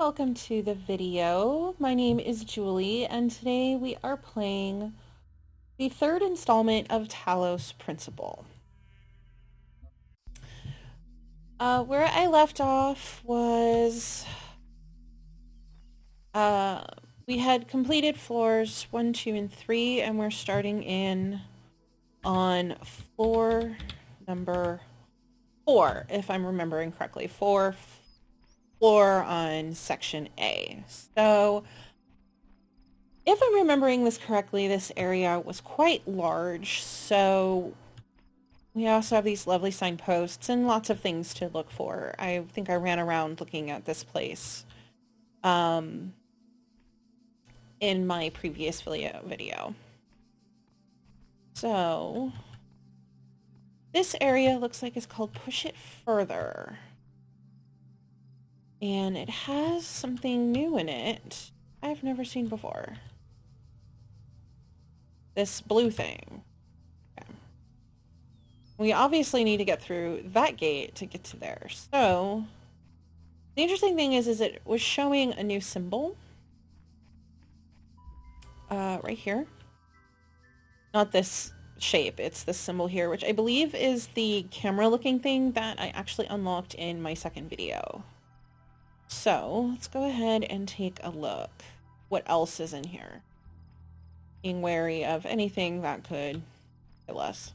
Welcome to the video. My name is Julie, and today we are playing the third installment of Talos Principle. Where I left off was uh, we had completed floors 1, 2, and 3, and we're starting in on floor number 4, if I'm remembering correctly. Floor on section A. So if I'm remembering this correctly, this area was quite large, so we also have these lovely signposts and lots of things to look for. I think I ran around looking at this place um, in my previous video. So this area looks like it's called Push It Further. And it has something new in it I've never seen before. This blue thing. Okay. We obviously need to get through that gate to get to there. So the interesting thing is it was showing a new symbol right here. Not this shape, it's this symbol here, which I believe is the camera looking thing that I actually unlocked in my second video. So let's go ahead and take a look. What else is in here? Being wary of anything that could kill us.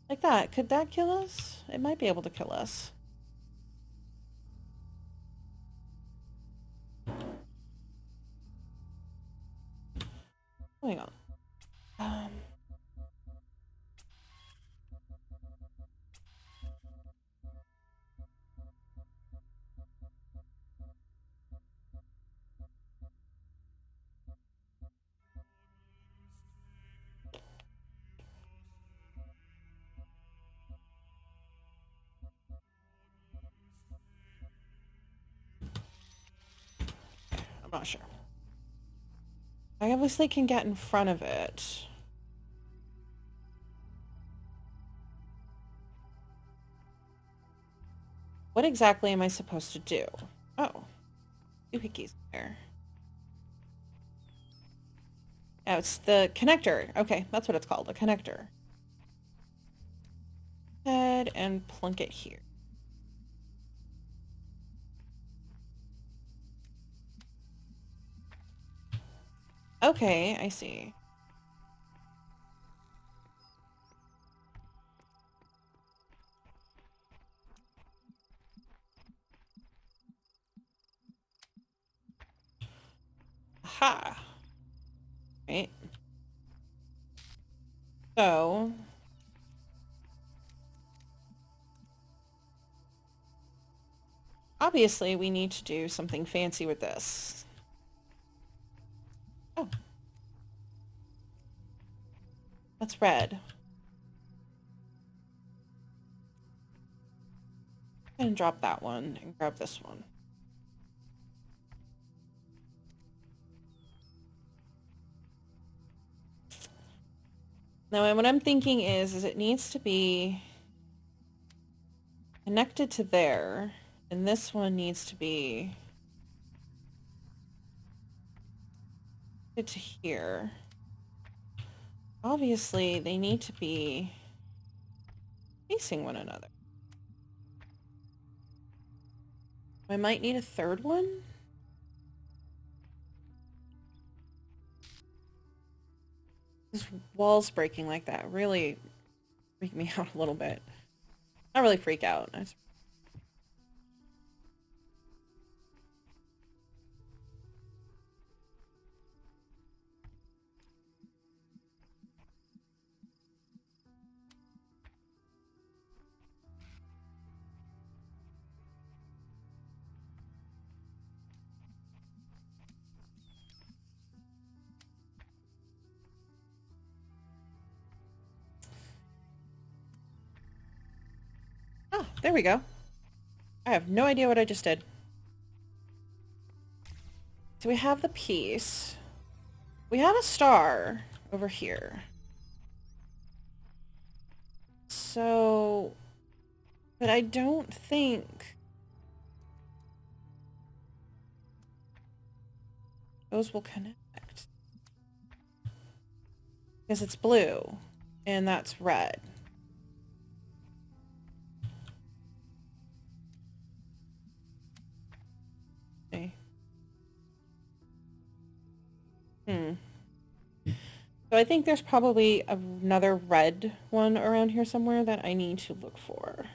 Like that. Could that kill us? It might be able to kill us. Hang on. I'm not sure. I obviously can get in front of it. What exactly am I supposed to do? Oh, 2 hickeys there. Oh, it's the connector. Okay, that's what it's called, a connector. Head and plunk it here. Okay, I see. Aha. Right. So obviously we need to do something fancy with this. Oh. That's red. And drop that one and grab this one. Now what I'm thinking is it needs to be connected to there, and this one needs to be connected to here. Obviously, they need to be facing one another. I might need a third one? This wall's breaking like that really freak me out a little bit. Not really freak out. Oh, there we go. I have no idea what I just did. So we have the piece. We have a star over here. So, but I don't think those will connect. Because it's blue, and that's red. Okay. So I think there's probably another red one around here somewhere that I need to look for.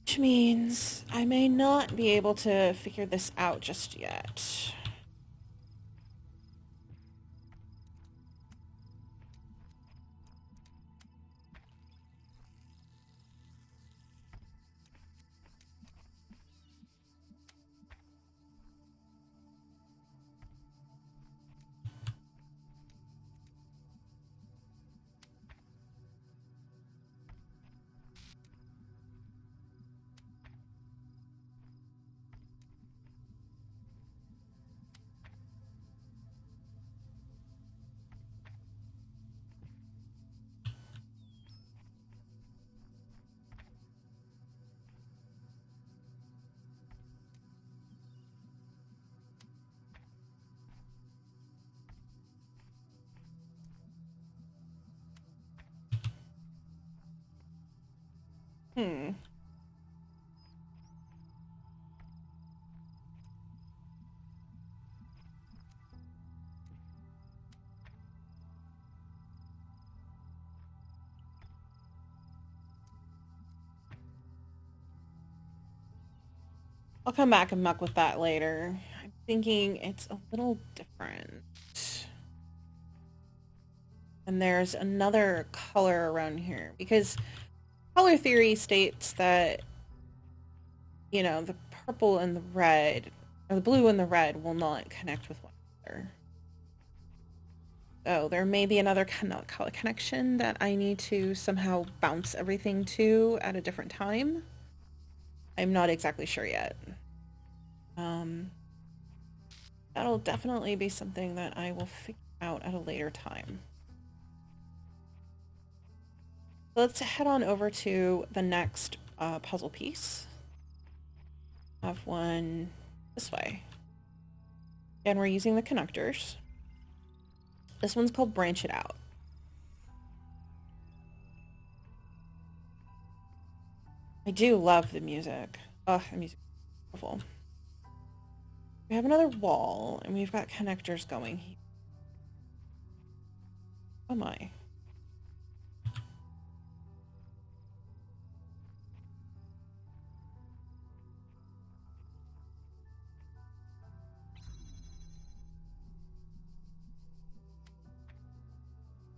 Which means I may not be able to figure this out just yet. Hmm. I'll come back and muck with that later. I'm thinking it's a little different. And there's another color around here because color theory states that, you know, the purple and the red, or the blue and the red will not connect with one another. So there may be another color connection that I need to somehow bounce everything to at a different time. I'm not exactly sure yet. That'll definitely be something that I will figure out at a later time. Let's head on over to the next puzzle piece. I have one this way. And we're using the connectors. This one's called Branch It Out. I do love the music. Oh, the music is beautiful. We have another wall, and we've got connectors going here. Oh my.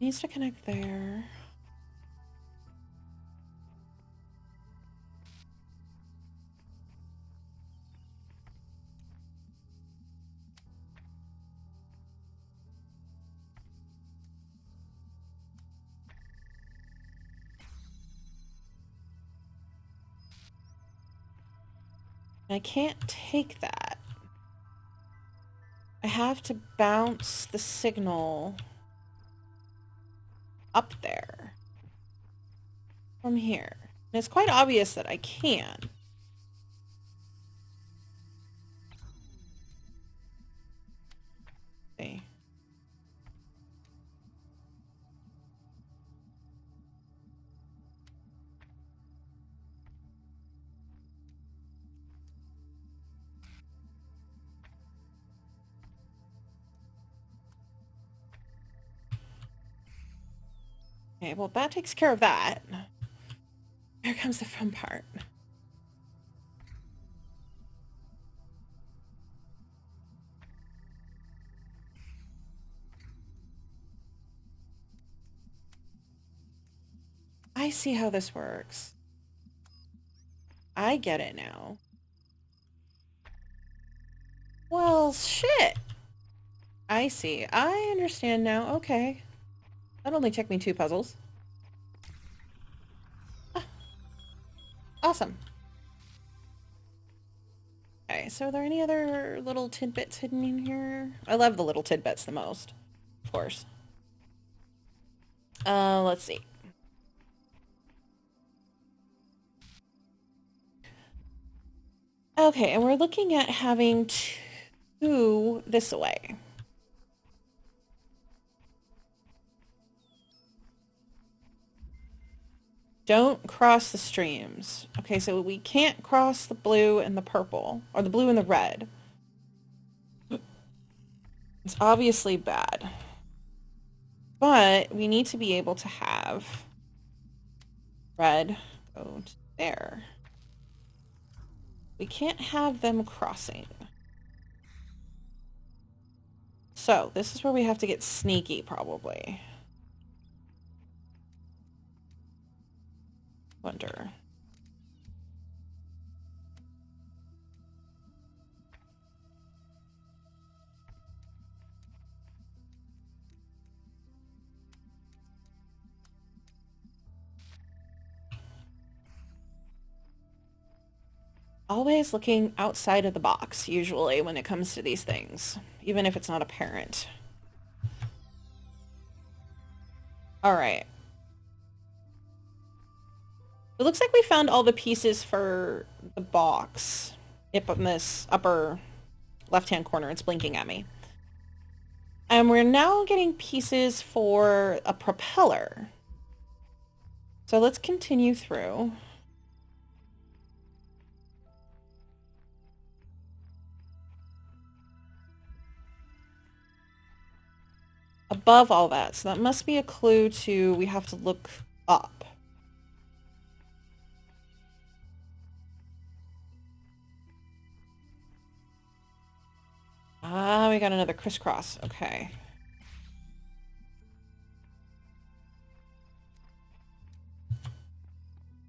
Needs to connect there. I can't take that. I have to bounce the signal up there from here. And it's quite obvious that I can. See. Okay, well, that takes care of that. Here comes the fun part. I see how this works. I get it now. Well, shit. I see. I understand now. Okay. That only took me 2 puzzles. Awesome. Okay, so are there any other little tidbits hidden in here? I love the little tidbits the most, of course. Let's see. Okay, and we're looking at having two this way. Don't cross the streams. Okay, so we can't cross the blue and the purple, or the blue and the red. It's obviously bad. But we need to be able to have red go to there. We can't have them crossing. So this is where we have to get sneaky, probably. Wonder. Always looking outside of the box, usually, when it comes to these things, even if it's not apparent. All right. It looks like we found all the pieces for the box up in this upper left-hand corner. It's blinking at me. And we're now getting pieces for a propeller. So let's continue through. Above all that, so that must be a clue to we have to look up. Ah, we got another crisscross. Okay.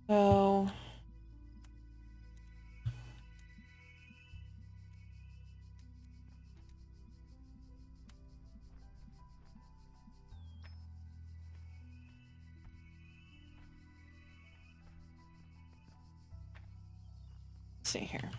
So... let's see here.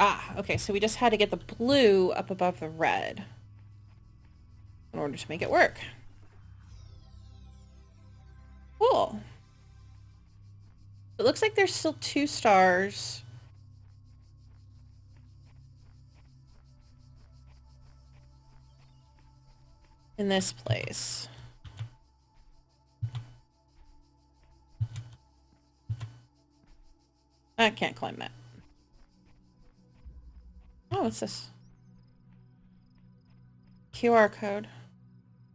Ah, okay, so we just had to get the blue up above the red in order to make it work. Cool. It looks like there's still 2 stars. In this place. I can't climb that. Oh, what's this? QR code.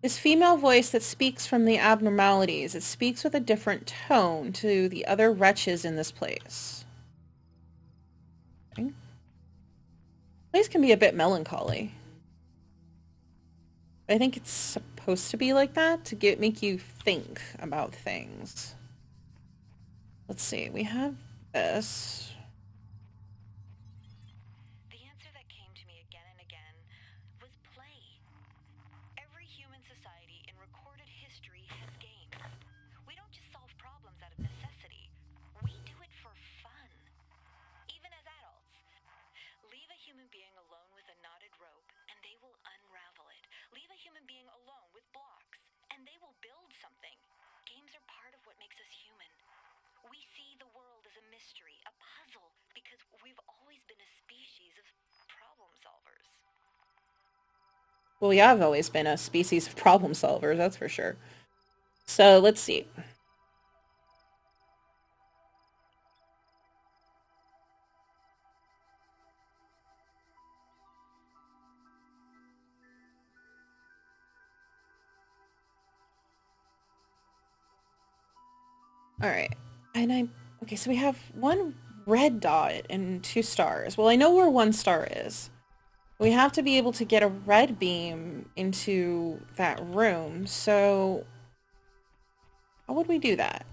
This female voice that speaks from the abnormalities. It speaks with a different tone to the other wretches in this place. Okay. Place can be a bit melancholy. I think it's supposed to be like that to make you think about things. Let's see, we have this. The answer that came to me again and again was play. Every human society in recorded history has games. We don't just solve problems out of necessity. We do it for fun. Even as adults. Leave a human being alone with a knotted rope, and they will unravel it. Leave a human being alone with blocks, and they will build something. Games are part of what makes us human. We see the world as a mystery, a puzzle, because we've always been a species of problem solvers. Well, we have always been a species of problem solvers, that's for sure. So let's see. All right. Okay, so we have one red dot and 2 stars. Well, I know where 1 star is. We have to be able to get a red beam into that room, so how would we do that?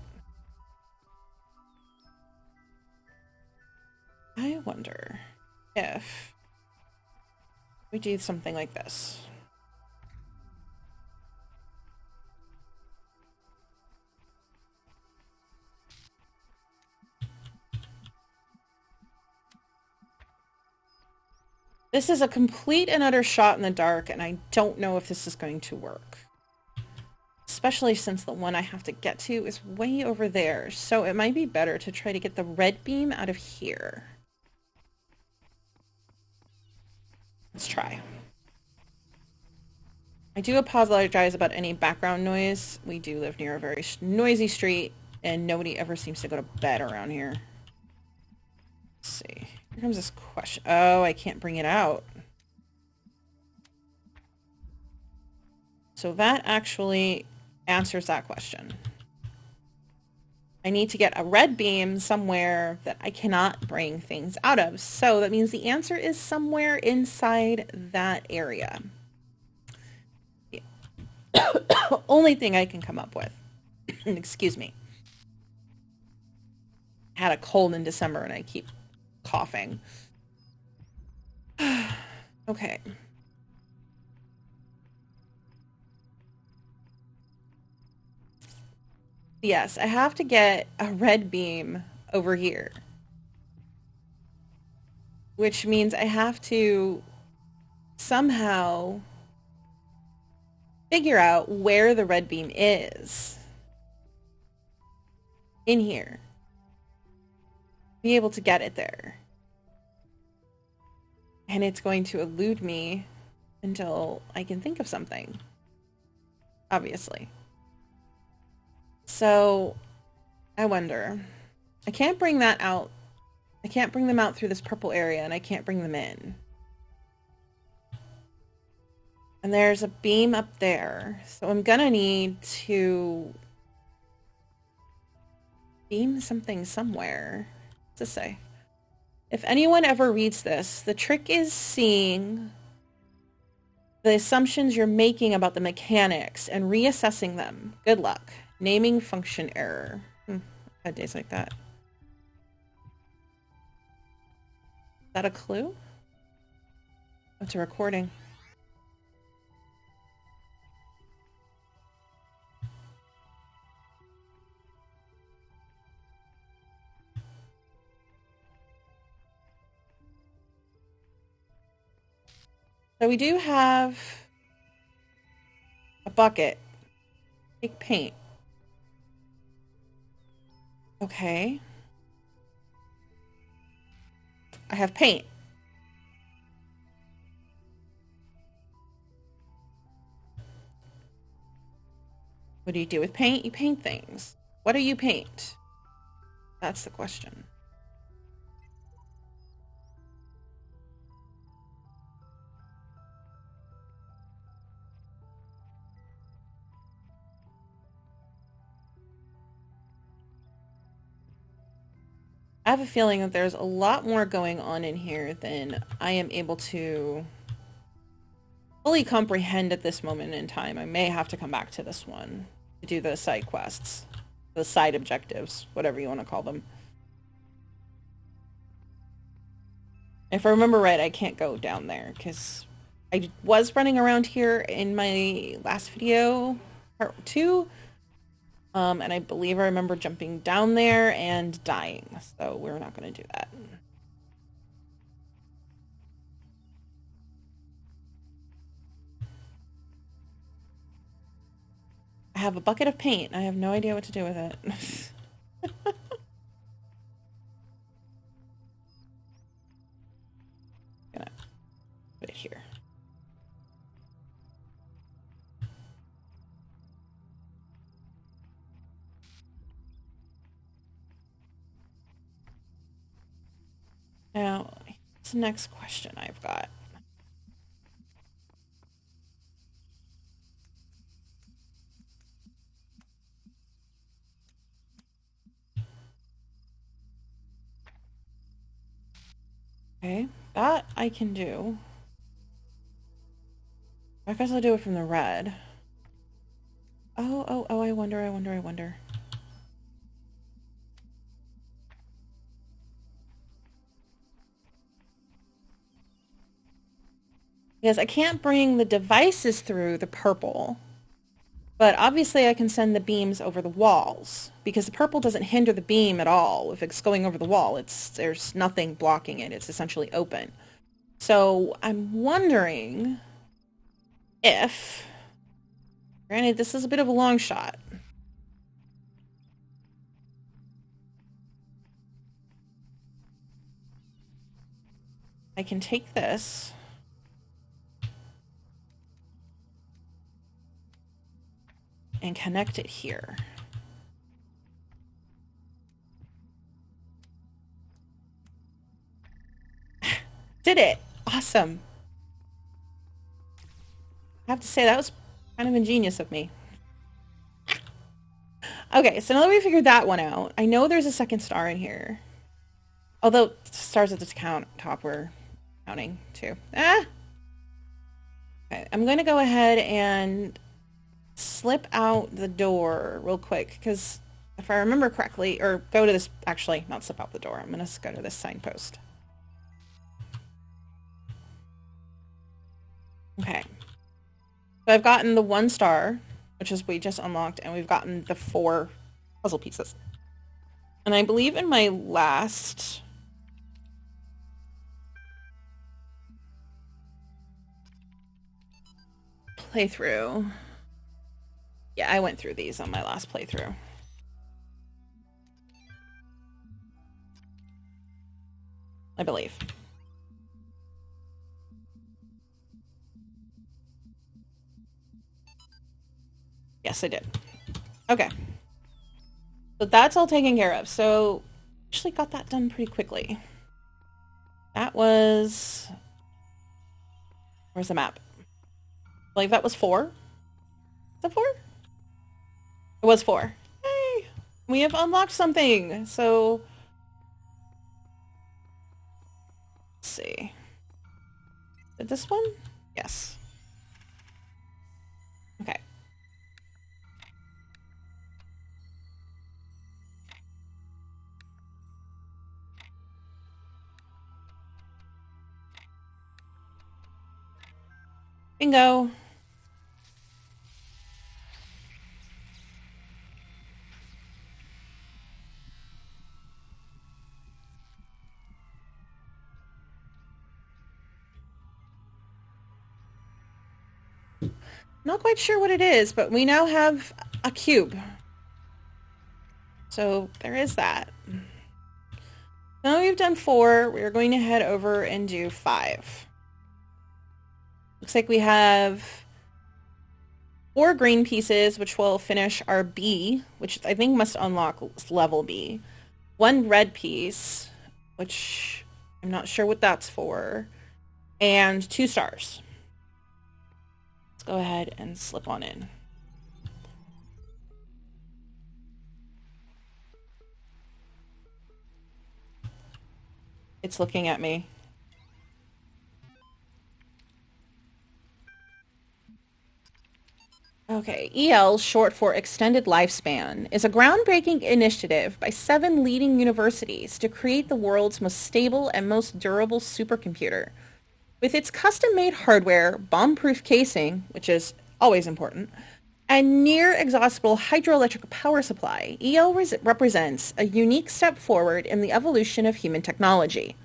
I wonder if we do something like this. This is a complete and utter shot in the dark, and I don't know if this is going to work. Especially since the one I have to get to is way over there, so it might be better to try to get the red beam out of here. Let's try. I do apologize about any background noise. We do live near a very noisy street, and nobody ever seems to go to bed around here. Let's see. Here comes this question. Oh, I can't bring it out. So that actually answers that question. I need to get a red beam somewhere that I cannot bring things out of. So that means the answer is somewhere inside that area. The only thing I can come up with. Excuse me. I had a cold in December and I keep coughing. Okay. Yes, I have to get a red beam over here. Which means I have to somehow figure out where the red beam is. In here. Be able to get it there. And it's going to elude me until I can think of something. Obviously. So, I wonder. I can't bring that out. I can't bring them out through this purple area, and I can't bring them in. And there's a beam up there. So I'm gonna need to beam something somewhere. What's this say? If anyone ever reads this, the trick is seeing the assumptions you're making about the mechanics and reassessing them. Good luck. Naming function error. I've had days like that. Is that a clue? Oh, it's a recording. So we do have a bucket. Take paint. Okay. I have paint. What do you do with paint? You paint things. What do you paint? That's the question. I have a feeling that there's a lot more going on in here than I am able to fully comprehend at this moment in time. I may have to come back to this one to do the side quests, the side objectives, whatever you want to call them. If I remember right, I can't go down there because I was running around here in my last video, part 2, and I believe I remember jumping down there and dying, so we're not going to do that. I have a bucket of paint. I have no idea what to do with it. Gonna put it here. Now, what's the next question I've got? Okay, that I can do. I guess I'll do it from the red. Oh, I wonder. Because I can't bring the devices through the purple, but obviously I can send the beams over the walls because the purple doesn't hinder the beam at all. If it's going over the wall, there's nothing blocking it. It's essentially open. So I'm wondering if, granted, this is a bit of a long shot. I can take this. And connect it here. Did it! Awesome. I have to say, that was kind of ingenious of me. Okay, so now that we figured that one out, I know there's a second star in here. Although, stars at the top we're counting, too. Ah! Okay, I'm going to go ahead and slip out the door real quick, because if I remember correctly, or go to this, actually, not slip out the door, I'm going to go to this signpost. Okay. So I've gotten the 1 star, which is we just unlocked, and we've gotten the 4 puzzle pieces. And I believe in my last playthrough, yeah, I went through these on my last playthrough. I believe. Yes, I did. Okay. So that's all taken care of. So actually got that done pretty quickly. That was... Where's the map? I believe that was 4. Is that 4? It was 4. Hey! We have unlocked something! So... Let's see. Did this one? Yes. Okay. Bingo. Not quite sure what it is, but we now have a cube. So there is that. Now we've done 4, we're going to head over and do 5. Looks like we have 4 green pieces, which will finish our B, which I think must unlock level B. 1 red piece, which I'm not sure what that's for. And 2 stars. Let's go ahead and slip on in. It's looking at me. Okay, EL, short for Extended Lifespan, is a groundbreaking initiative by 7 leading universities to create the world's most stable and most durable supercomputer. With its custom-made hardware, bomb-proof casing, which is always important, and near-exhaustible hydroelectric power supply, EL represents a unique step forward in the evolution of human technology.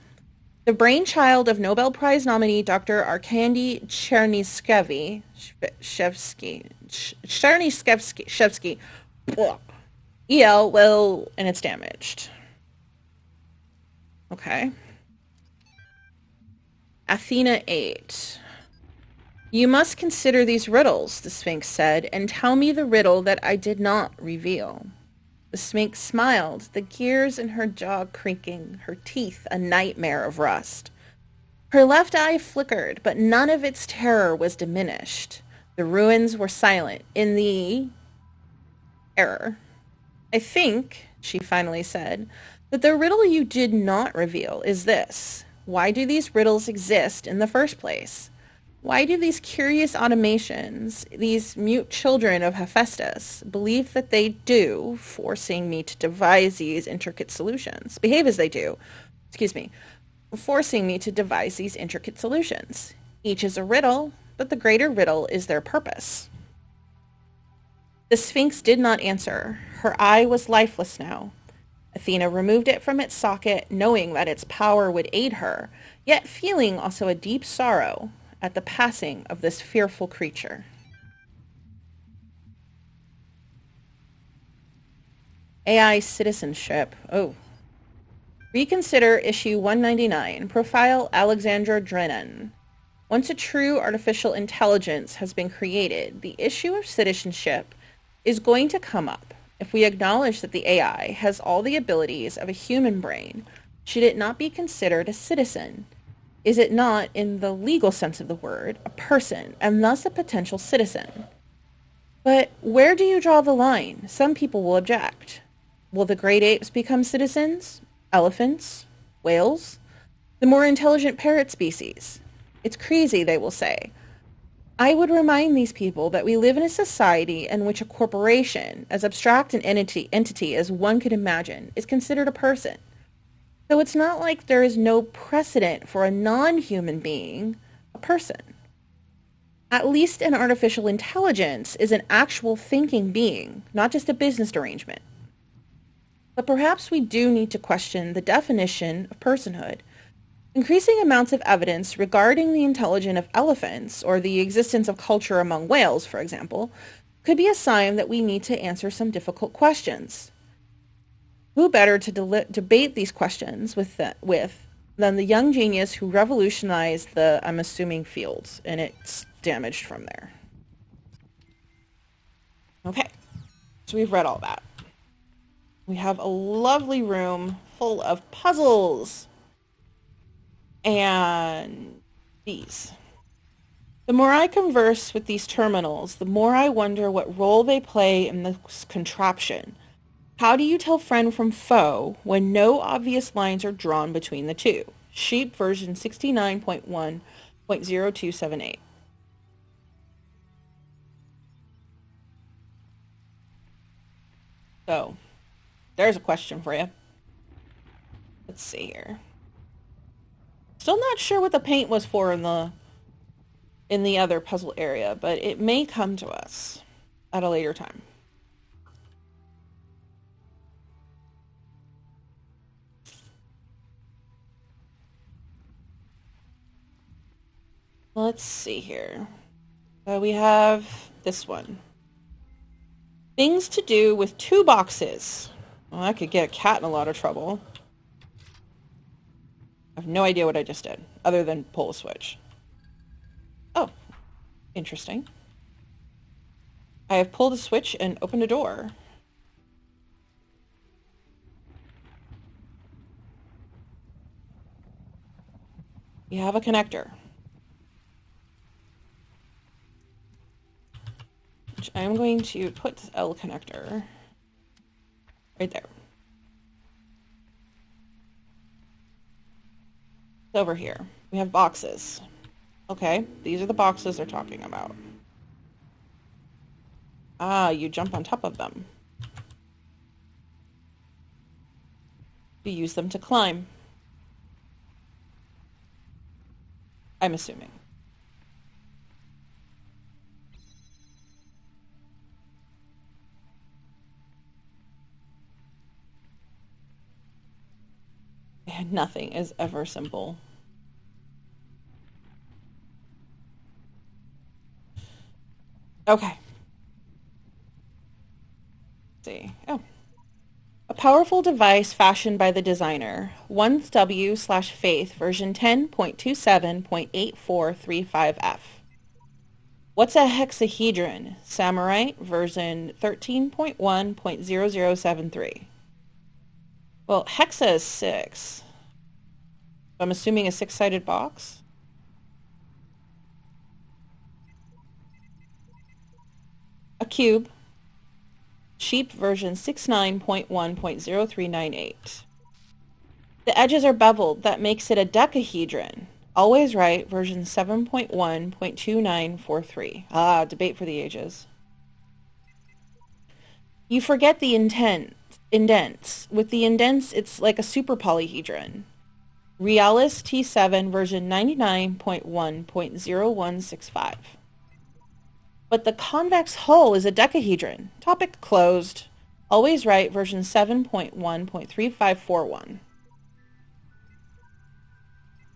The brainchild of Nobel Prize nominee Dr. Arkady Chernyshevsky, EL will, and it's damaged. Okay. Athena 8. You must consider these riddles, the Sphinx said, and tell me the riddle that I did not reveal. The Sphinx smiled, the gears in her jaw creaking, her teeth a nightmare of rust. Her left eye flickered, but none of its terror was diminished. The ruins were silent in the error. I think, she finally said, that the riddle you did not reveal is this. Why do these riddles exist in the first place? Why do these curious automations, these mute children of Hephaestus, believe that they do, forcing me to devise these intricate solutions? Behave as they do, forcing me to devise these intricate solutions. Each is a riddle, but the greater riddle is their purpose. The Sphinx did not answer. Her eye was lifeless now. Athena removed it from its socket, knowing that its power would aid her, yet feeling also a deep sorrow at the passing of this fearful creature. AI citizenship. Oh. Reconsider issue 199, profile Alexandra Drennan. Once a true artificial intelligence has been created, the issue of citizenship is going to come up. If we acknowledge that the AI has all the abilities of a human brain, should it not be considered a citizen? Is it not, in the legal sense of the word, a person, and thus a potential citizen? But where do you draw the line? Some people will object. Will the great apes become citizens? Elephants? Whales? The more intelligent parrot species? It's crazy, they will say. I would remind these people that we live in a society in which a corporation, as abstract an entity as one could imagine, is considered a person. So it's not like there is no precedent for a non-human being, a person. At least an artificial intelligence is an actual thinking being, not just a business arrangement. But perhaps we do need to question the definition of personhood. Increasing amounts of evidence regarding the intelligence of elephants, or the existence of culture among whales, for example, could be a sign that we need to answer some difficult questions. Who better to debate these questions with than the young genius who revolutionized the, I'm assuming, fields, and it's damaged from there. Okay, so we've read all that. We have a lovely room full of puzzles. And these. The more I converse with these terminals, the more I wonder what role they play in this contraption. How do you tell friend from foe when no obvious lines are drawn between the two? Sheep version 69.1.0278. So, there's a question for you. Let's see here. Still not sure what the paint was for in the other puzzle area, but it may come to us at a later time. Let's see here. We have this one. Things to do with 2 boxes. Well, that could get a cat in a lot of trouble. I have no idea what I just did, other than pull a switch. Oh, interesting. I have pulled a switch and opened a door. You have a connector, which I'm going to put the L connector right there. Over here, we have boxes. Okay, these are the boxes they're talking about. Ah, you jump on top of them. You use them to climb. I'm assuming. And nothing is ever simple. Okay. Let's see. Oh. A powerful device fashioned by the designer. 1W/Faith version 10.27.8435F. What's a hexahedron? Samurai version 13.1.0073. Well, hexa is 6. I'm assuming a 6-sided box. A cube. Sheep version 69.1.0398. The edges are beveled. That makes it a decahedron. Always right, version 7.1.2943. Ah, debate for the ages. You forget the indents. With the indents, it's like a super polyhedron. Realis T7 version 99.1.0165. But the convex hull is a decahedron. Topic closed. Always right, version 7.1.3541.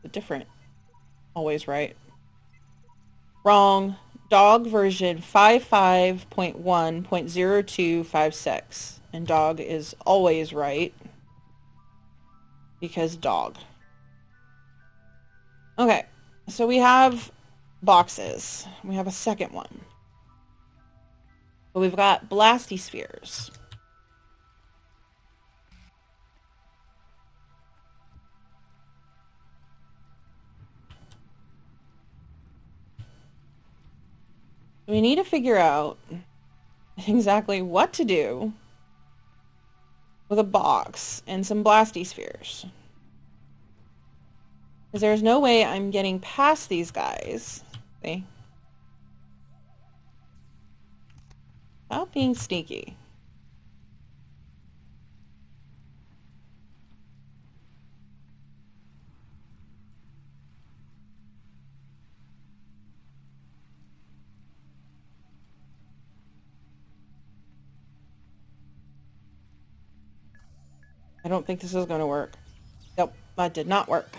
The different. Always right. Wrong. Dog version 55.1.0256. And dog is always right. Because dog. Okay. So we have boxes. We have a second one. But we've got blastospheres. We need to figure out exactly what to do with a box and some blastospheres. Because there's no way I'm getting past these guys. See? Without being sneaky. I don't think this is going to work. Nope, that did not work.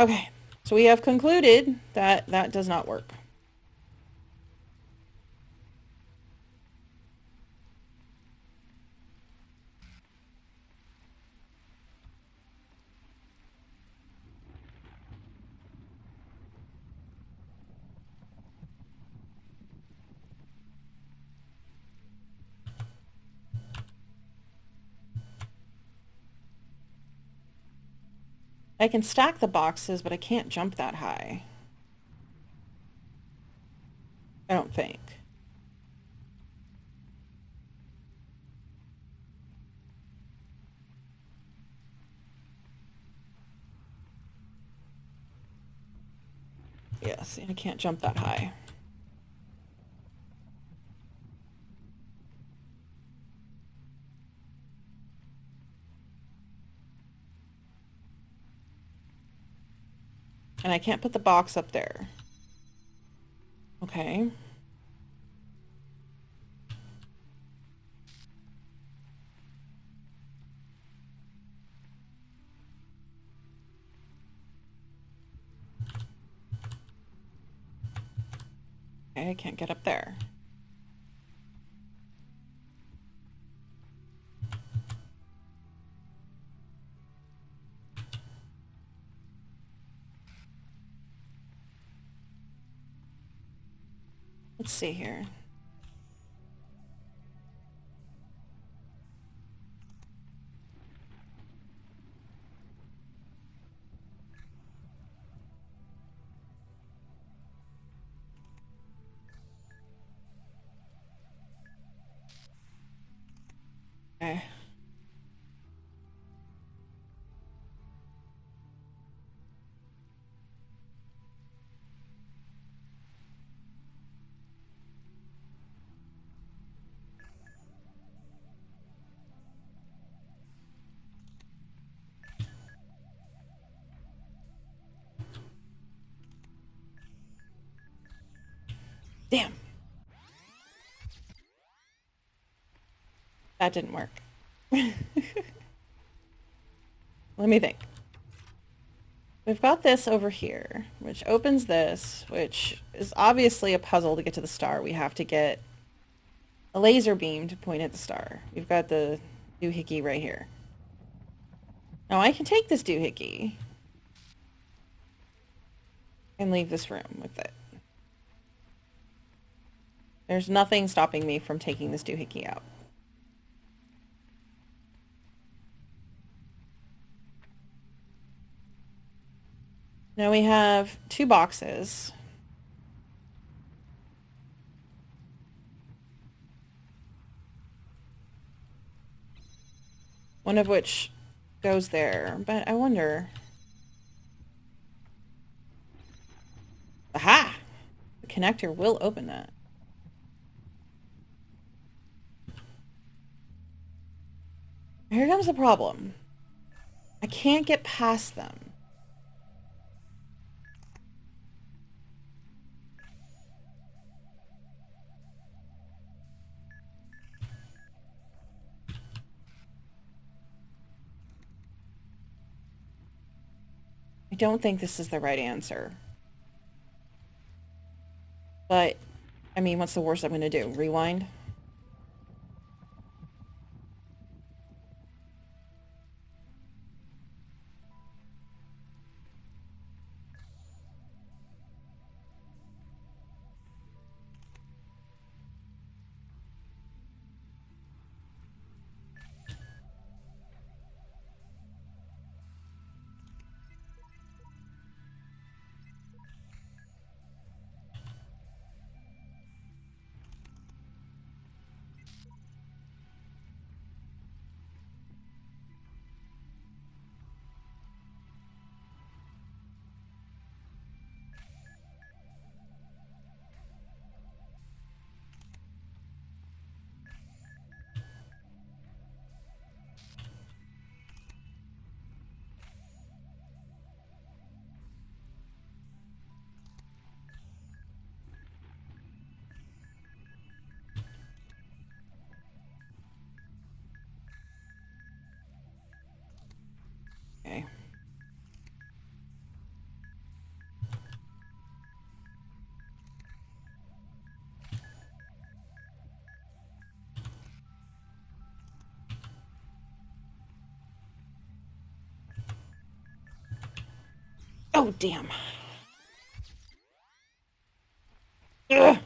Okay, so we have concluded that that does not work. I can stack the boxes, but I can't jump that high. I don't think. Yes, I can't jump that high. And I can't put the box up there. Okay. Okay, I can't get up there. Let's see here. Okay. Damn. That didn't work. Let me think. We've got this over here, which opens this, which is obviously a puzzle to get to the star. We have to get a laser beam to point at the star. We've got the doohickey right here. Now I can take this doohickey and leave this room with it. There's nothing stopping me from taking this doohickey out. Now we have two boxes. one of which goes there, but I wonder... Aha! The connector will open that. Here comes the problem. I can't get past them. I don't think this is the right answer. But, I mean, what's the worst I'm going to do? Rewind? Okay. Oh, damn. Ugh.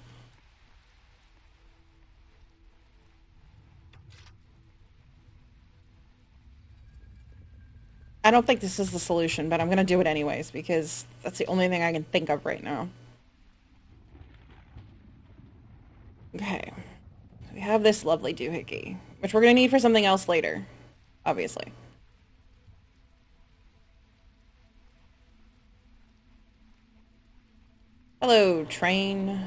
I don't think this is the solution, but I'm going to do it anyways because that's the only thing I can think of right now. Okay. We have this lovely doohickey, which we're going to need for something else later, obviously. Hello, train.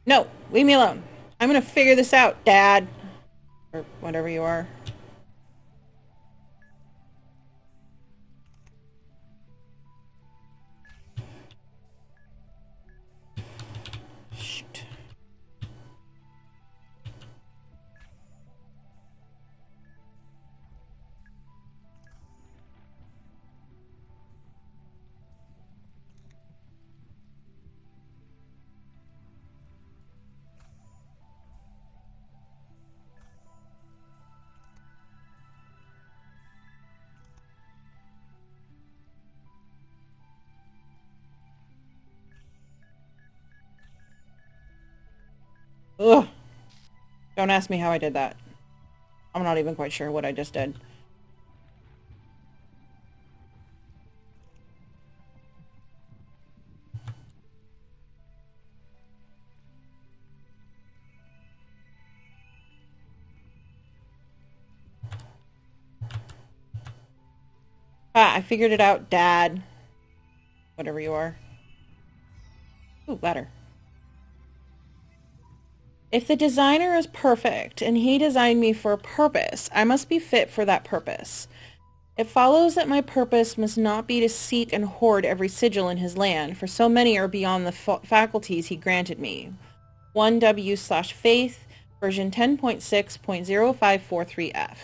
No, leave me alone. I'm gonna figure this out, Dad. Or whatever you are. Shoot. Ugh. Don't ask me how I did that. I'm not even quite sure what I just did. Ah, I figured it out, Dad. Whatever you are. Ooh, ladder. If the designer is perfect and he designed me for a purpose, I must be fit for that purpose. It follows that my purpose must not be to seek and hoard every sigil in his land, for so many are beyond the faculties he granted me. 1W/Faith, version 10.6.0543F.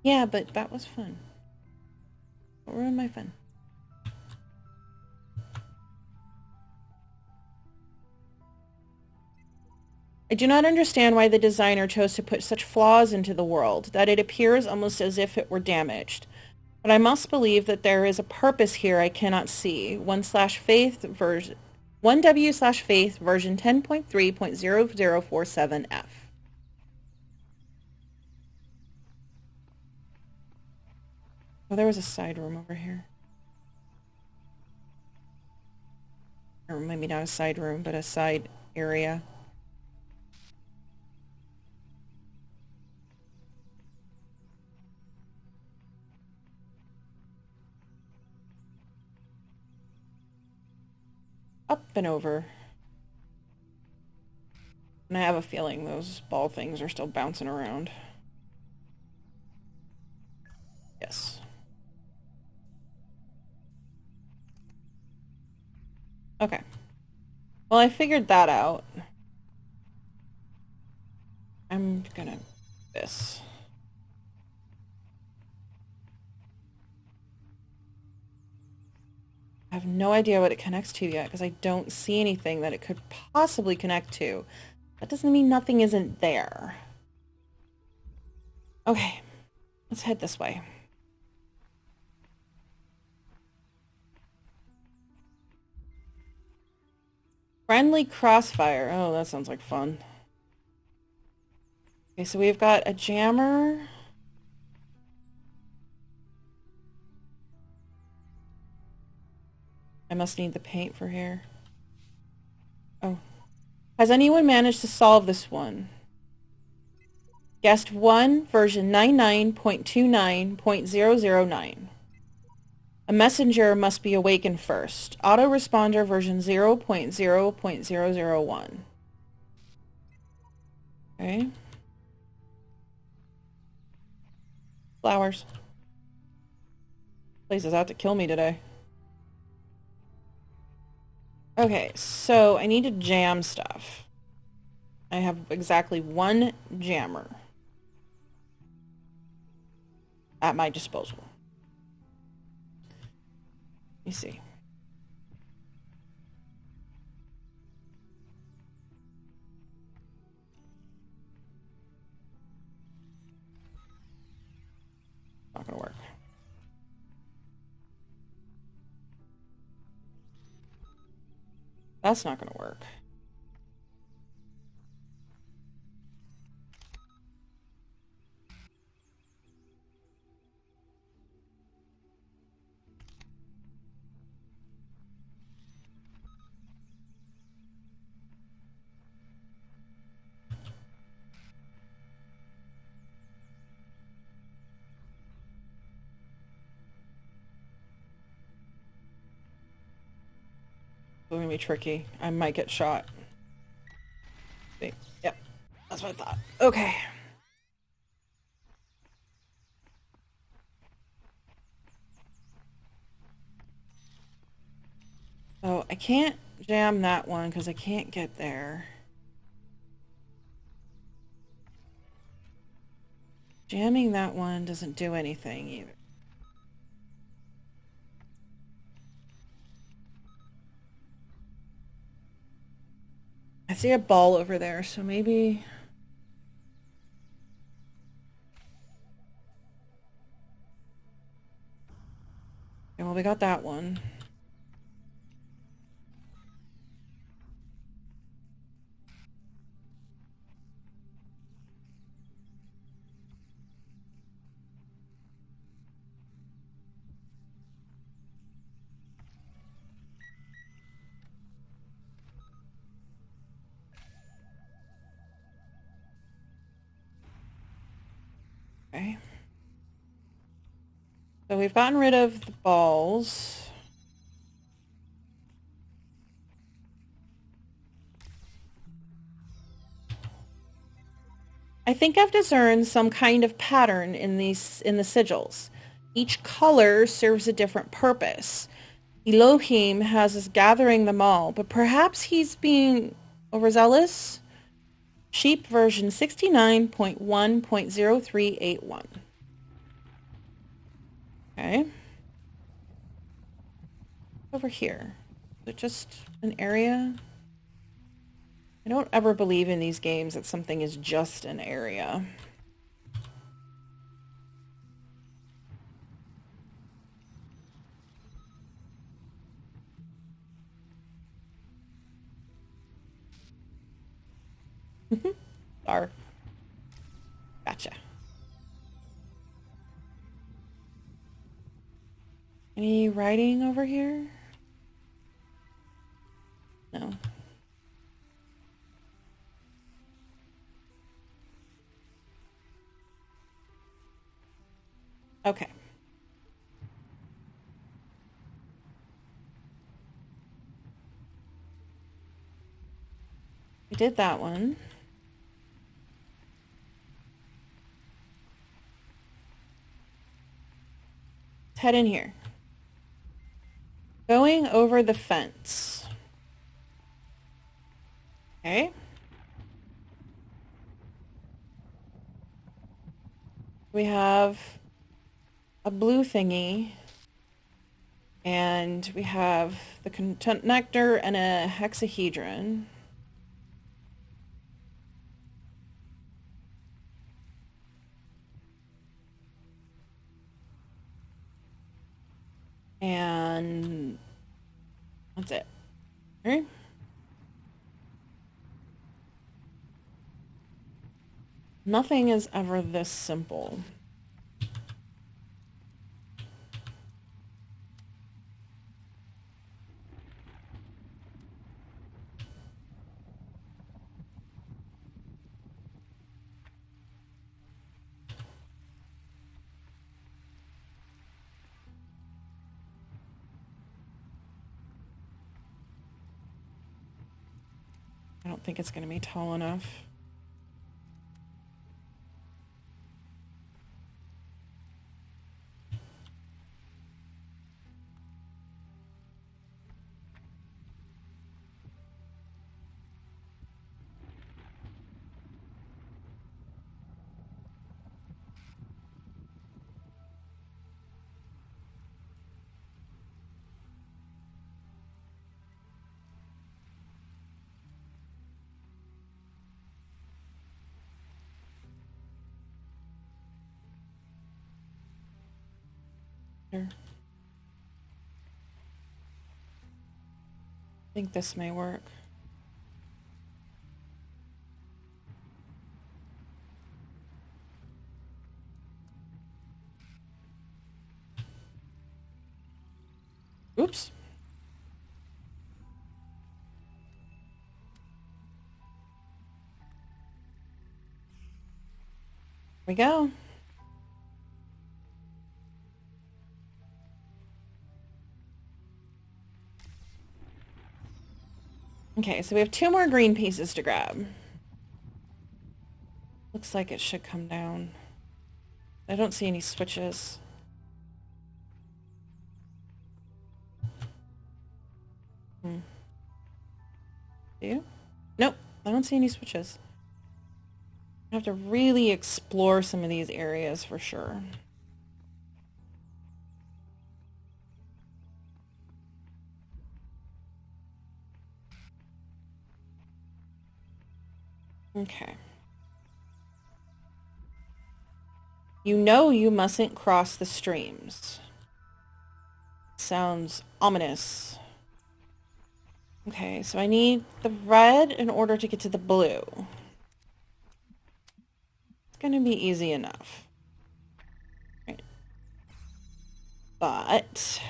Yeah, but that was fun. Don't ruin my fun. I do not understand why the designer chose to put such flaws into the world, that it appears almost as if it were damaged. But I must believe that there is a purpose here I cannot see. 1W/Faith version 10.3.0047F. Oh, there was a side room over here. Or maybe not a side room, but a side area. Up and over. And I have a feeling those ball things are still bouncing around. Yes. Okay. Well, I figured that out. I'm gonna do this. I have no idea what it connects to yet because I don't see anything that it could possibly connect to. That doesn't mean nothing isn't there. Okay, let's head this way. Friendly crossfire. Oh, that sounds like fun. Okay, so we've got a jammer. I must need the paint for here. Oh. Has anyone managed to solve this one? Guest 1, version 99.29.009. A messenger must be awakened first. Autoresponder version 0.0.001. Okay. Flowers. Place is out to kill me today. Okay, so I need to jam stuff. I have exactly one jammer at my disposal. Let me see. Not gonna work. That's not gonna work. It's gonna be tricky. I might get shot. See? Yep. That's what I thought. Okay. So I can't jam that one because I can't get there. Jamming that one doesn't do anything either. I see a ball over there, so maybe... Okay, well, we got that one. Okay. So we've gotten rid of the balls. I think I've discerned some kind of pattern in the sigils. Each color serves a different purpose. Elohim has us gathering them all, but perhaps he's being overzealous? Sheep version 69.1.0381. Okay. Over here. Is it just an area? I don't ever believe in these games that something is just an area. Are. Gotcha. Any writing over here? No. Okay. We did that one. Let's head in here. Going over the fence. Okay. We have a blue thingy. And we have the connector and a hexahedron. And that's it. All right. Nothing is ever this simple. I don't think it's going to be tall enough. Here. I think this may work. Oops. Here we go. Okay, so we have 2 more green pieces to grab. Looks like it should come down. I don't see any switches. Do you? Nope, I don't see any switches. I have to really explore some of these areas for sure. Okay. You know you mustn't cross the streams. Sounds ominous. Okay, so I need the red in order to get to the blue. It's gonna be easy enough. Right. But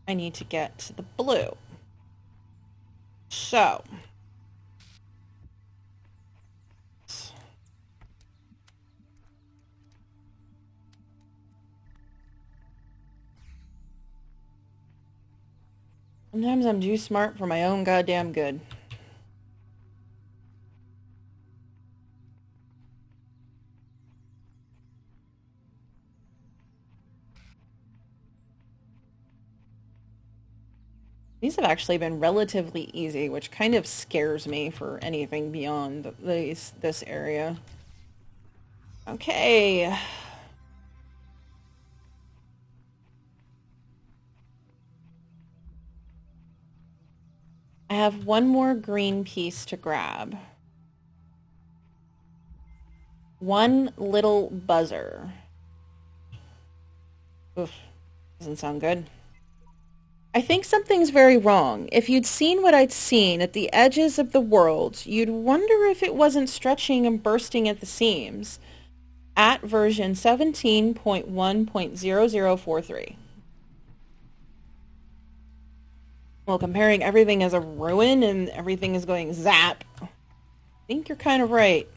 I need to get to the blue. So sometimes I'm too smart for my own goddamn good. These have actually been relatively easy, which kind of scares me for anything beyond this area. Okay. I have one more green piece to grab. One little buzzer. Oof, doesn't sound good. I think something's very wrong. If you'd seen what I'd seen at the edges of the world, you'd wonder if it wasn't stretching and bursting at the seams. At version 17.1.0043. Well, comparing everything as a ruin and everything is going zap, I think you're kind of right.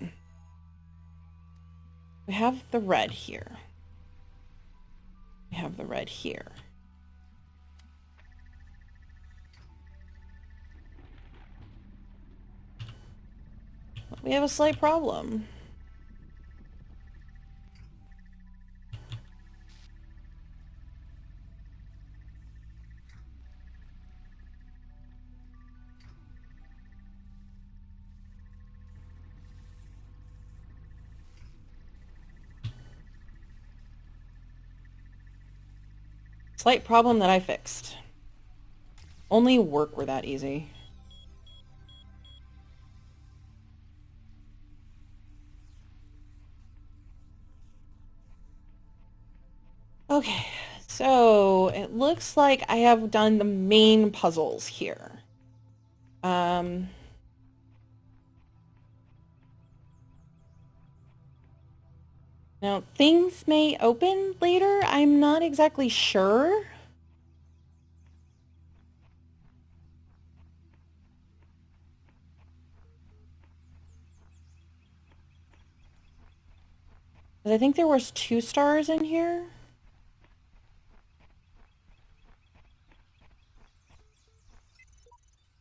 We have the red here. We have the red here. We have a slight problem. Slight problem that I fixed. Only work were that easy. Okay, so it looks like I have done the main puzzles here. Now, things may open later. I'm not exactly sure. But I think there was 2 stars in here.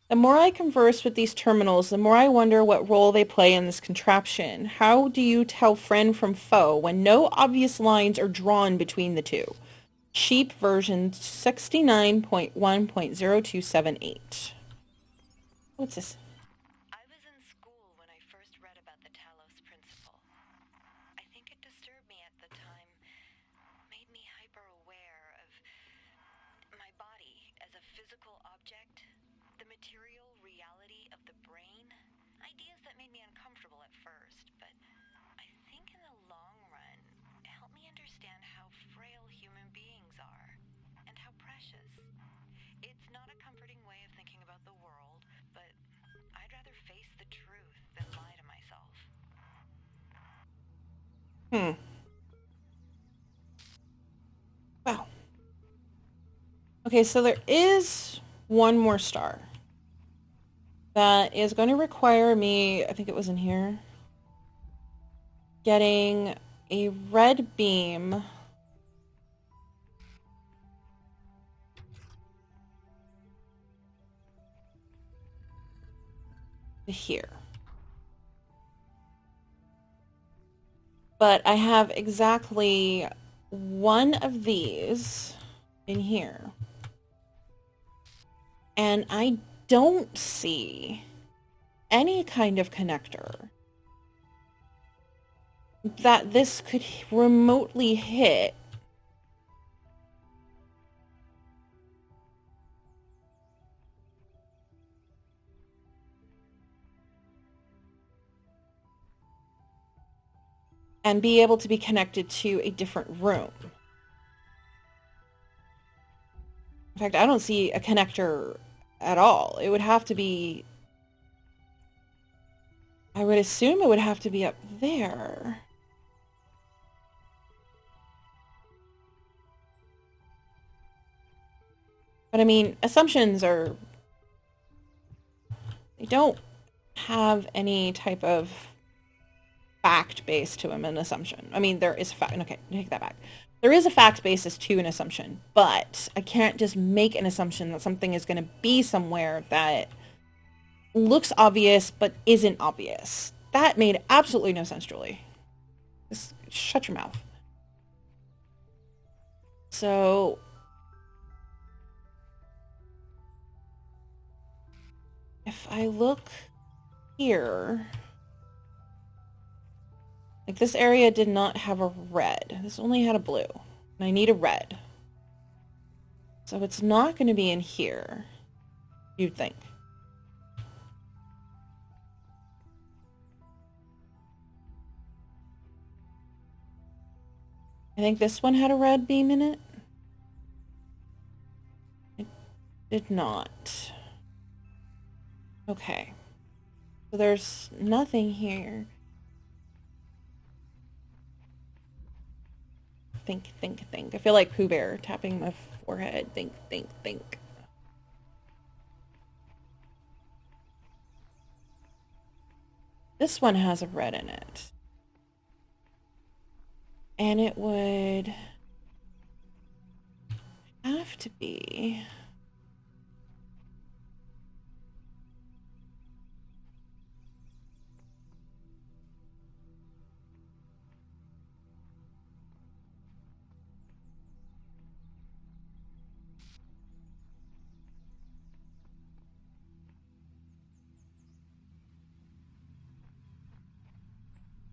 The more I converse with these terminals, the more I wonder what role they play in this contraption. How do you tell friend from foe when no obvious lines are drawn between the two? Sheep version 69.1.0278. What's this? I was in school when I first read about the Talos Principle. I think it disturbed me at the time, made me hyper-aware of my body as a physical object, the material reality of the brain. Ideas that made me uncomfortable at first, but I think in the long run, it helped me understand how frail human beings are, and how precious. It's not a comforting way of thinking about the world, but I'd rather face the truth than lie to myself. Wow. Okay, so there is one more star that is going to require me, I think it was in here, getting a red beam to here. But I have exactly one of these in here. And I don't see any kind of connector that this could remotely hit. And be able to be connected to a different room. In fact, I don't see a connector at all. It would have to be... I would assume it would have to be up there. But I mean, assumptions are... They don't have any type of fact base to them, an assumption. I mean, there is fact. Okay, take that back. There is a fact basis to an assumption, but I can't just make an assumption that something is going to be somewhere that looks obvious but isn't obvious. That made absolutely no sense, Julie. Just shut your mouth. So if I look here, like this area did not have a red. This only had a blue. And I need a red. So it's not going to be in here, you'd think. I think this one had a red beam in it. It did not. Okay. So there's nothing here. Think, think, think. I feel like Pooh Bear tapping my forehead. Think, think, think. This one has a red in it. And it would have to be...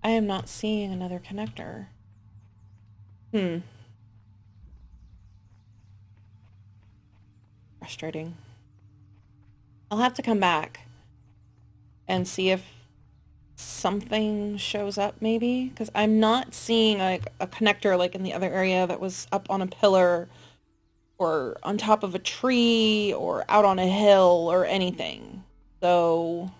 I am not seeing another connector. Frustrating. I'll have to come back and see if something shows up maybe, because I'm not seeing like a connector like in the other area that was up on a pillar or on top of a tree or out on a hill or anything. So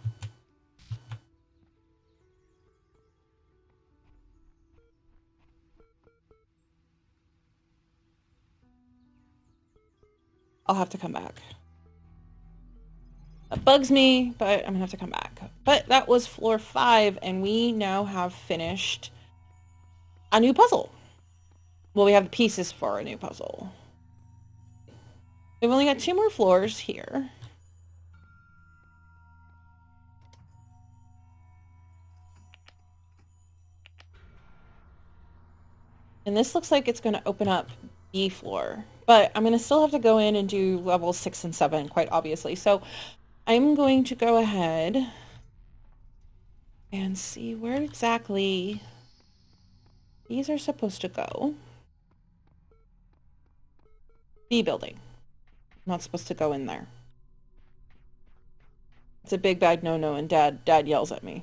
I'll have to come back. That bugs me, but I'm gonna have to come back. But that was floor 5, and we now have finished a new puzzle. Well, we have the pieces for a new puzzle. We've only got 2 more floors here. And this looks like it's going to open up B floor. But I'm going to still have to go in and do levels 6 and 7, quite obviously. So I'm going to go ahead and see where exactly these are supposed to go. B building. I'm not supposed to go in there. It's a big bad no-no, and Dad yells at me.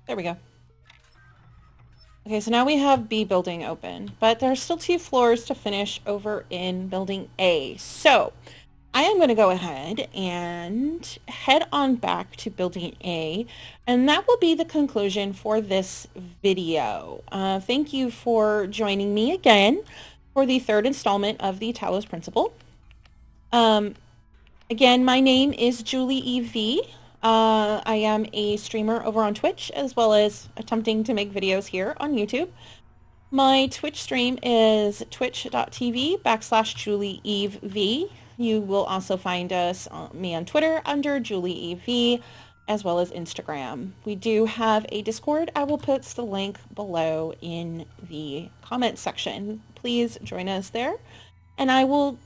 There we go. Okay, so now we have B building open, but there are still 2 floors to finish over in building A. So I am going to go ahead and head on back to building A, and that will be the conclusion for this video. Thank you for joining me again for the 3rd installment of the Talos Principle. Again, my name is Julie EV. I am a streamer over on Twitch, as well as attempting to make videos here on YouTube. My Twitch stream is twitch.tv/JulieEveV. You will also find me on Twitter under JulieEV, as well as Instagram. We do have a Discord. I will put the link below in the comment section. Please join us there, and I will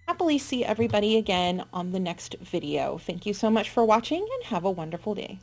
happily see everybody again on the next video. Thank you so much for watching, and have a wonderful day.